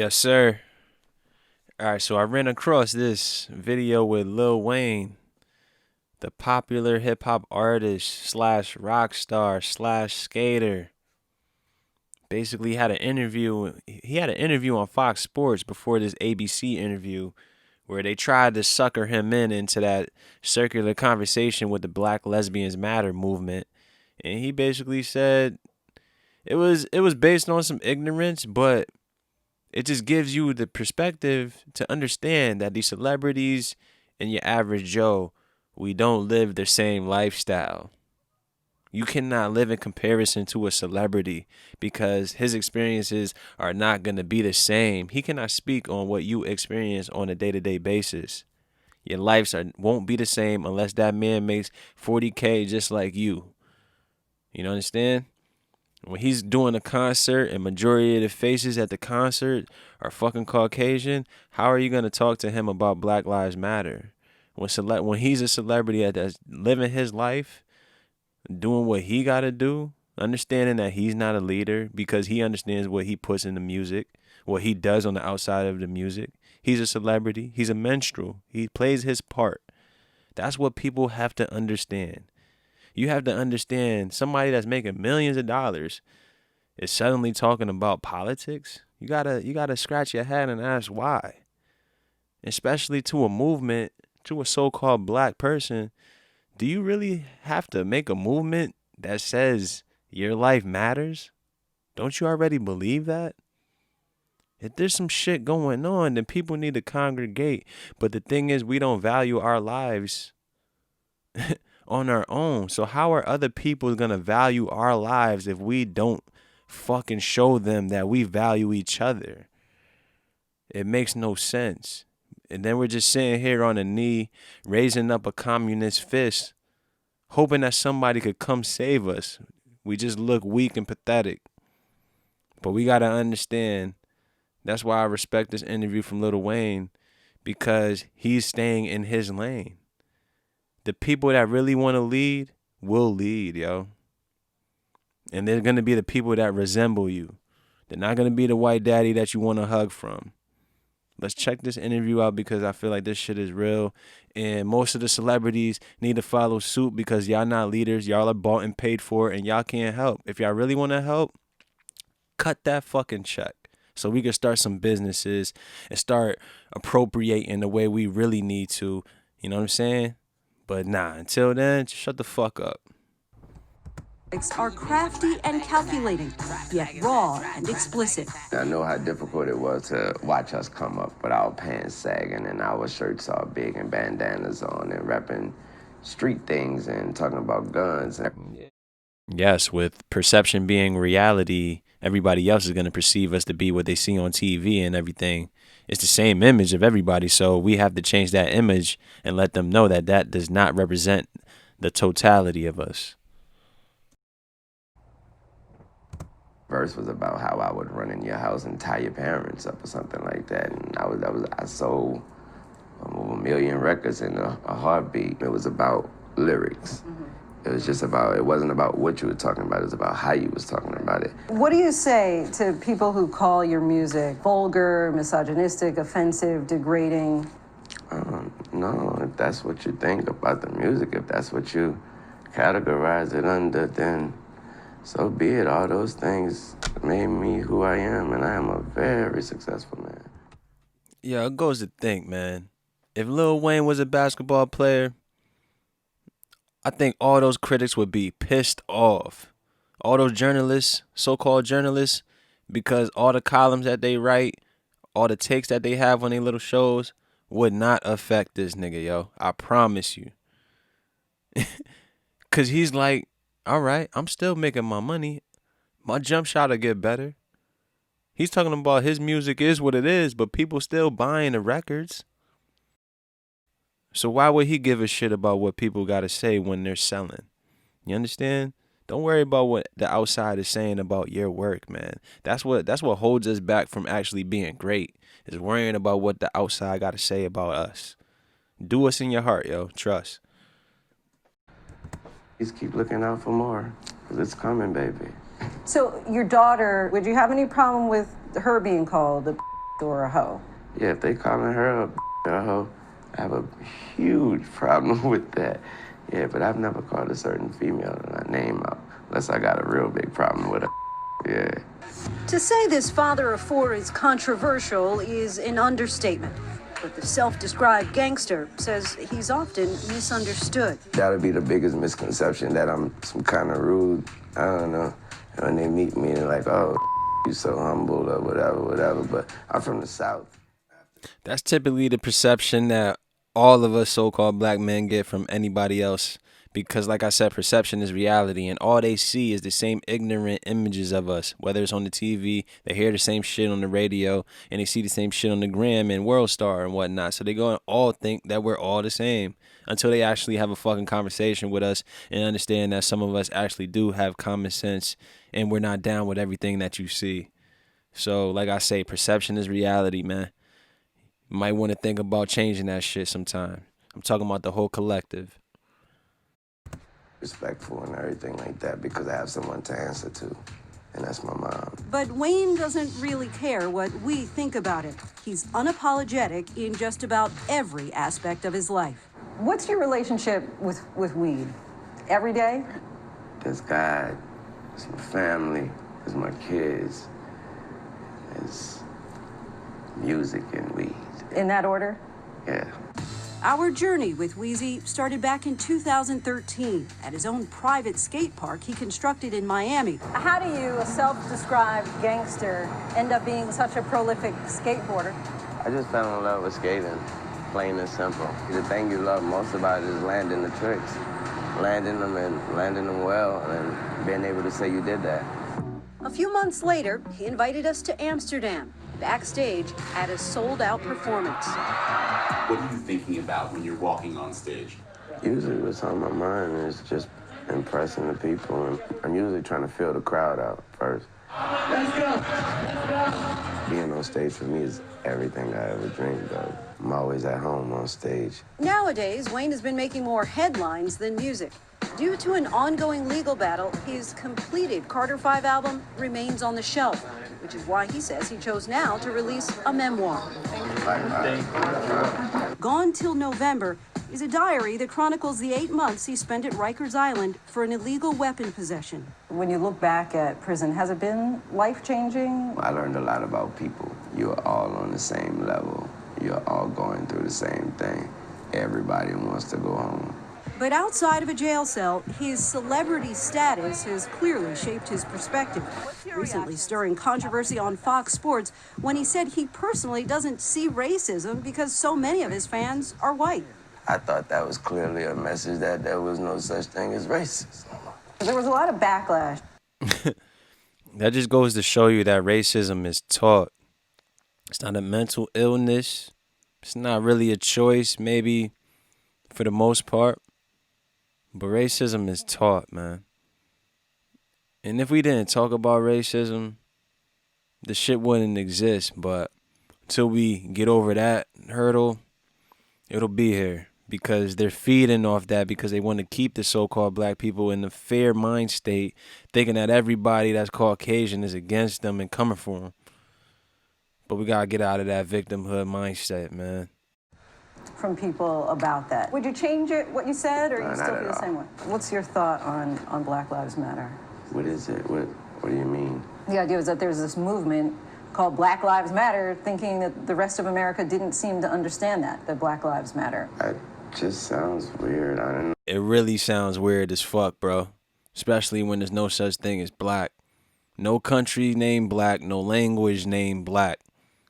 Yes, sir. All right, so I ran across this video with Lil Wayne, the popular hip hop artist slash rock star slash skater. Basically, had an interview. He had an interview on Fox Sports before this ABC interview, where they tried to sucker him into that circular conversation with the Black Lesbians Matter movement, and he basically said it was based on some ignorance, but it just gives you the perspective to understand that these celebrities and your average Joe, we don't live the same lifestyle. You cannot live in comparison to a celebrity because his experiences are not going to be the same. He cannot speak on what you experience on a day-to-day basis. Your won't be the same unless that man makes 40K just like you. You know understand? When he's doing a concert and majority of the faces at the concert are fucking Caucasian, how are you gonna talk to him about Black Lives Matter? When he's a celebrity that's living his life, doing what he gotta do, understanding that he's not a leader because he understands what he puts in the music, what he does on the outside of the music. He's a celebrity. He's a minstrel. He plays his part. That's what people have to understand. You have to understand somebody that's making millions of dollars is suddenly talking about politics. You gotta scratch your head and ask why. Especially to a movement, to a so-called black person, do you really have to make a movement that says your life matters? Don't you already believe that? If there's some shit going on, then people need to congregate. But the thing is, we don't value our lives on our own. So how are other people gonna value our lives if we don't fucking show them that we value each other? It makes no sense. And then we're just sitting here on a knee, raising up a communist fist, hoping that somebody could come save us. We just look weak and pathetic. But we gotta understand, that's why I respect this interview from Lil Wayne, because he's staying in his lane. The people that really want to lead will lead, yo. And they're going to be the people that resemble you. They're not going to be the white daddy that you want to hug from. Let's check this interview out because I feel like this shit is real. And most of the celebrities need to follow suit because y'all not leaders. Y'all are bought and paid for and y'all can't help. If y'all really want to help, cut that fucking check so we can start some businesses and start appropriating the way we really need to. You know what I'm saying? But nah, until then, just shut the fuck up. Are crafty and calculating, yet raw and explicit. I know how difficult it was to watch us come up with our pants sagging and our shirts all big and bandanas on and rapping street things and talking about guns. Yes, with perception being reality, everybody else is going to perceive us to be what they see on TV and everything. It's the same image of everybody, so we have to change that image and let them know that that does not represent the totality of us. Verse was about how I would run in your house and tie your parents up or something like that. And I sold over 1 million records in a heartbeat. It was about lyrics. It was just about, it wasn't about what you were talking about, it was about how you was talking about it. What do you say to people who call your music vulgar, misogynistic, offensive, degrading? No, if that's what you think about the music, if that's what you categorize it under, then so be it. All those things made me who I am, and I am a very successful man. Yeah, it goes to think, man. If Lil Wayne was a basketball player, I think all those critics would be pissed off. All those journalists, so-called journalists, because all the columns that they write, all the takes that they have on their little shows would not affect this nigga, yo. I promise you. Cause he's like, all right, I'm still making my money. My jump shot'll get better. He's talking about his music is what it is, but people still buying the records. So why would he give a shit about what people gotta say when they're selling? You understand? Don't worry about what the outside is saying about your work, man. That's what holds us back from actually being great. Is worrying about what the outside gotta say about us. Do what's in your heart, yo. Trust. Just keep looking out for more, because it's coming, baby. So your daughter, would you have any problem with her being called a or a hoe. Yeah, if they calling her a hoe, I have a huge problem with that. Yeah, but I've never called a certain female name out unless I got a real big problem with her. Yeah. To say this father of four is controversial is an understatement. But the self-described gangster says he's often misunderstood. That'll be the biggest misconception, that I'm some kind of rude. I don't know. When they meet me, they're like, oh, you so humble or whatever. But I'm from the South. That's typically the perception that all of us so-called black men get from anybody else. Because like I said, perception is reality, and all they see is the same ignorant images of us. Whether it's on the TV, they hear the same shit on the radio, and they see the same shit on the gram and World Star and whatnot. So they go and all think that we're all the same until they actually have a fucking conversation with us and understand that some of us actually do have common sense and we're not down with everything that you see. So like I say, perception is reality, man. You might want to think about changing that shit sometime. I'm talking about the whole collective. Respectful and everything like that because I have someone to answer to, and that's my mom. But Wayne doesn't really care what we think about him. He's unapologetic in just about every aspect of his life. What's your relationship with weed? Every day? There's God, there's my family, there's my kids, there's music and weed. In that order? Yeah. Our journey with Weezy started back in 2013 at his own private skate park he constructed in Miami. How do you, a self-described gangster, end up being such a prolific skateboarder? I just fell in love with skating, plain and simple. The thing you love most about it is landing the tricks, landing them and landing them well, and being able to say you did that. A few months later, he invited us to Amsterdam, backstage at a sold-out performance. What are you thinking about when you're walking on stage? Usually what's on my mind is just impressing the people, and I'm usually trying to feel the crowd out first. Let's go! Let's go! Being on stage for me is everything I ever dreamed of. I'm always at home on stage. Nowadays, Wayne has been making more headlines than music. Due to an ongoing legal battle, his completed Carter 5 album remains on the shelf, which is why he says he chose now to release a memoir. Gone Till November is a diary that chronicles the 8 months he spent at Rikers Island for an illegal weapon possession. When you look back at prison, has it been life-changing? I learned a lot about people. You're all on the same level. You're all going through the same thing. Everybody wants to go home. But outside of a jail cell, his celebrity status has clearly shaped his perspective. Recently stirring controversy on Fox Sports when he said he personally doesn't see racism because so many of his fans are white. I thought that was clearly a message that there was no such thing as racism. There was a lot of backlash. That just goes to show you that racism is taught. It's not a mental illness. It's not really a choice, maybe for the most part. But racism is taught, man. And if we didn't talk about racism, the shit wouldn't exist. But until we get over that hurdle, it'll be here. Because they're feeding off that because they want to keep the so-called black people in the fair mind state, thinking that everybody that's Caucasian is against them and coming for them. But we got to get out of that victimhood mindset, man. From people about that. Would you change it, what you said, or No, you not still at feel the all. same way? What's your thought on Black Lives Matter? What is it? What do you mean? The idea is that there's this movement called Black Lives Matter, thinking that the rest of America didn't seem to understand that Black Lives Matter. That just sounds weird. I don't know. It really sounds weird as fuck, bro. Especially when there's no such thing as black. No country named black, no language named black.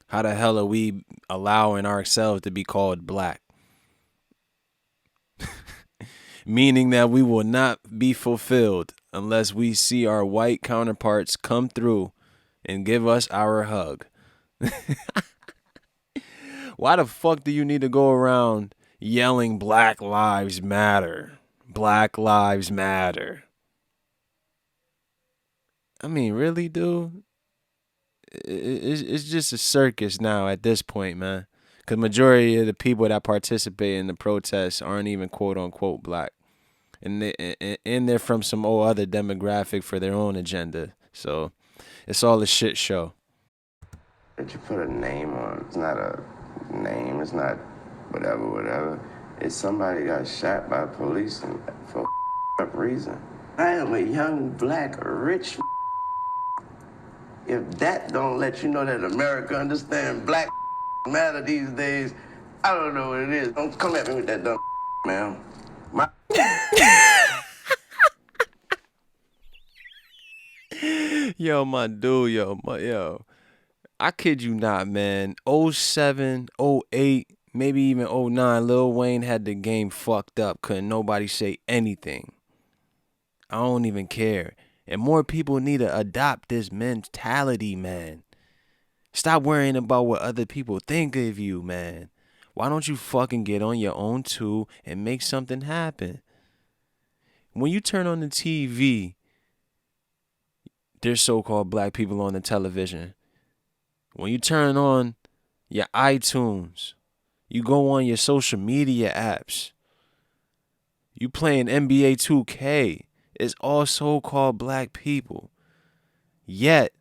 How the hell are we allowing ourselves to be called black? Meaning that we will not be fulfilled unless we see our white counterparts come through and give us our hug. Why the fuck do you need to go around yelling Black Lives Matter? Black Lives Matter. I mean, really, dude? It's just a circus now at this point, man. Because majority of the people that participate in the protests aren't even quote-unquote black. And they're from some old other demographic for their own agenda. So it's all a shit show. that you put a name on. It's not a name. It's not whatever. It's somebody got shot by police and for up reason. I am a young, black, rich. If that don't let you know that America understands black matter these days, I don't know what it is. Don't come at me with that dumb man. Yo, my dude, yo. I kid you not, man. 07, 08, maybe even 09, Lil Wayne had the game fucked up. Couldn't nobody say anything. I don't even care. And more people need to adopt this mentality, man. Stop worrying about what other people think of you, man. Why don't you fucking get on your own too and make something happen? When you turn on the TV, there's so-called black people on the television. When you turn on your iTunes, you go on your social media apps, you playing NBA 2K, it's all so-called black people. Yet,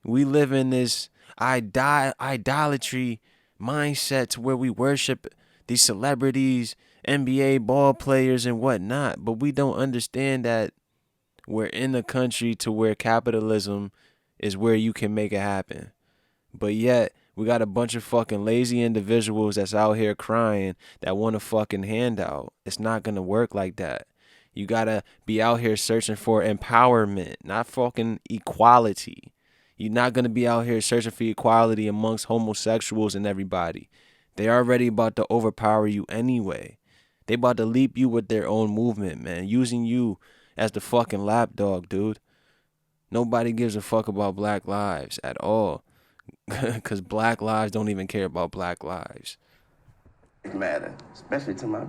we live in this idolatry mindset to where we worship these celebrities, NBA ball players and whatnot, but we don't understand that we're in a country to where capitalism is where you can make it happen. But yet, we got a bunch of fucking lazy individuals that's out here crying that want a fucking handout. It's not going to work like that. You got to be out here searching for empowerment, not fucking equality. You're not going to be out here searching for equality amongst homosexuals and everybody. They already about to overpower you anyway. They about to leap you with their own movement, man, using you as the fucking lapdog, dude. Nobody gives a fuck about black lives at all. Because black lives don't even care about black lives. It matter, especially to my.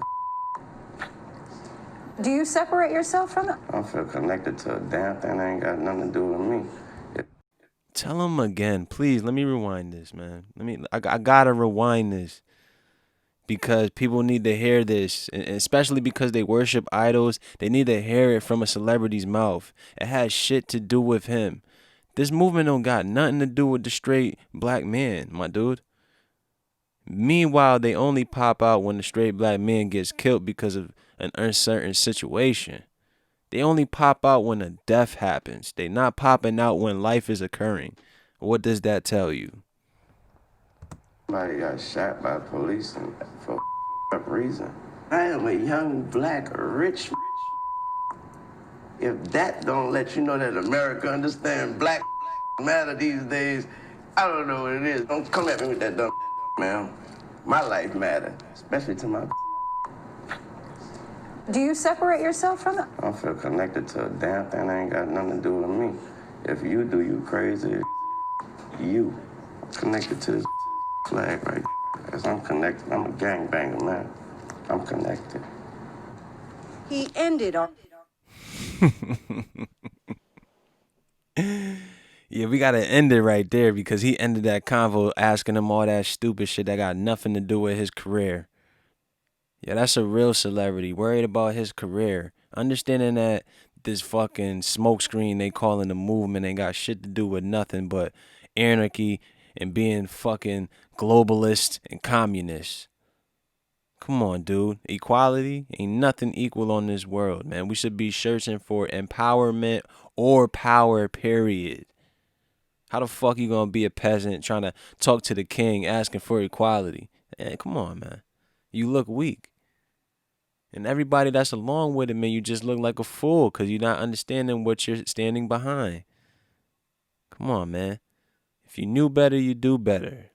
Do you separate yourself from it? I don't feel connected to a damn thing that ain't got nothing to do with me. Tell him again, please. Let me rewind this, man. I gotta rewind this because people need to hear this, and especially because they worship idols. They need to hear it from a celebrity's mouth. It has shit to do with him. This movement don't got nothing to do with the straight black man, my dude. Meanwhile, they only pop out when the straight black man gets killed because of an uncertain situation. They only pop out when a death happens. They not popping out when life is occurring. What does that tell you? Somebody got shot by police and for up reason. I am a young, black, rich. If that don't let you know that America understands black matter these days, I don't know what it is. Don't come at me with that dumb man. My life matter, especially to my. Do you separate yourself from it? I don't feel connected to a damn thing that ain't got nothing to do with me. If you do, you crazy. You connected to this flag right there. As I'm connected, I'm a gangbanger, man. I'm connected. He ended on. Yeah, we gotta end it right there because he ended that convo asking him all that stupid shit that got nothing to do with his career. Yeah, that's a real celebrity, worried about his career. Understanding that this fucking smokescreen they calling the movement ain't got shit to do with nothing but anarchy and being fucking globalist and communist. Come on, dude. Equality ain't nothing equal on this world, man. We should be searching for empowerment or power, period. How the fuck you gonna be a peasant trying to talk to the king asking for equality? Man, come on, man. You look weak. And everybody that's along with it, man, you just look like a fool because you're not understanding what you're standing behind. Come on, man. If you knew better, you do better.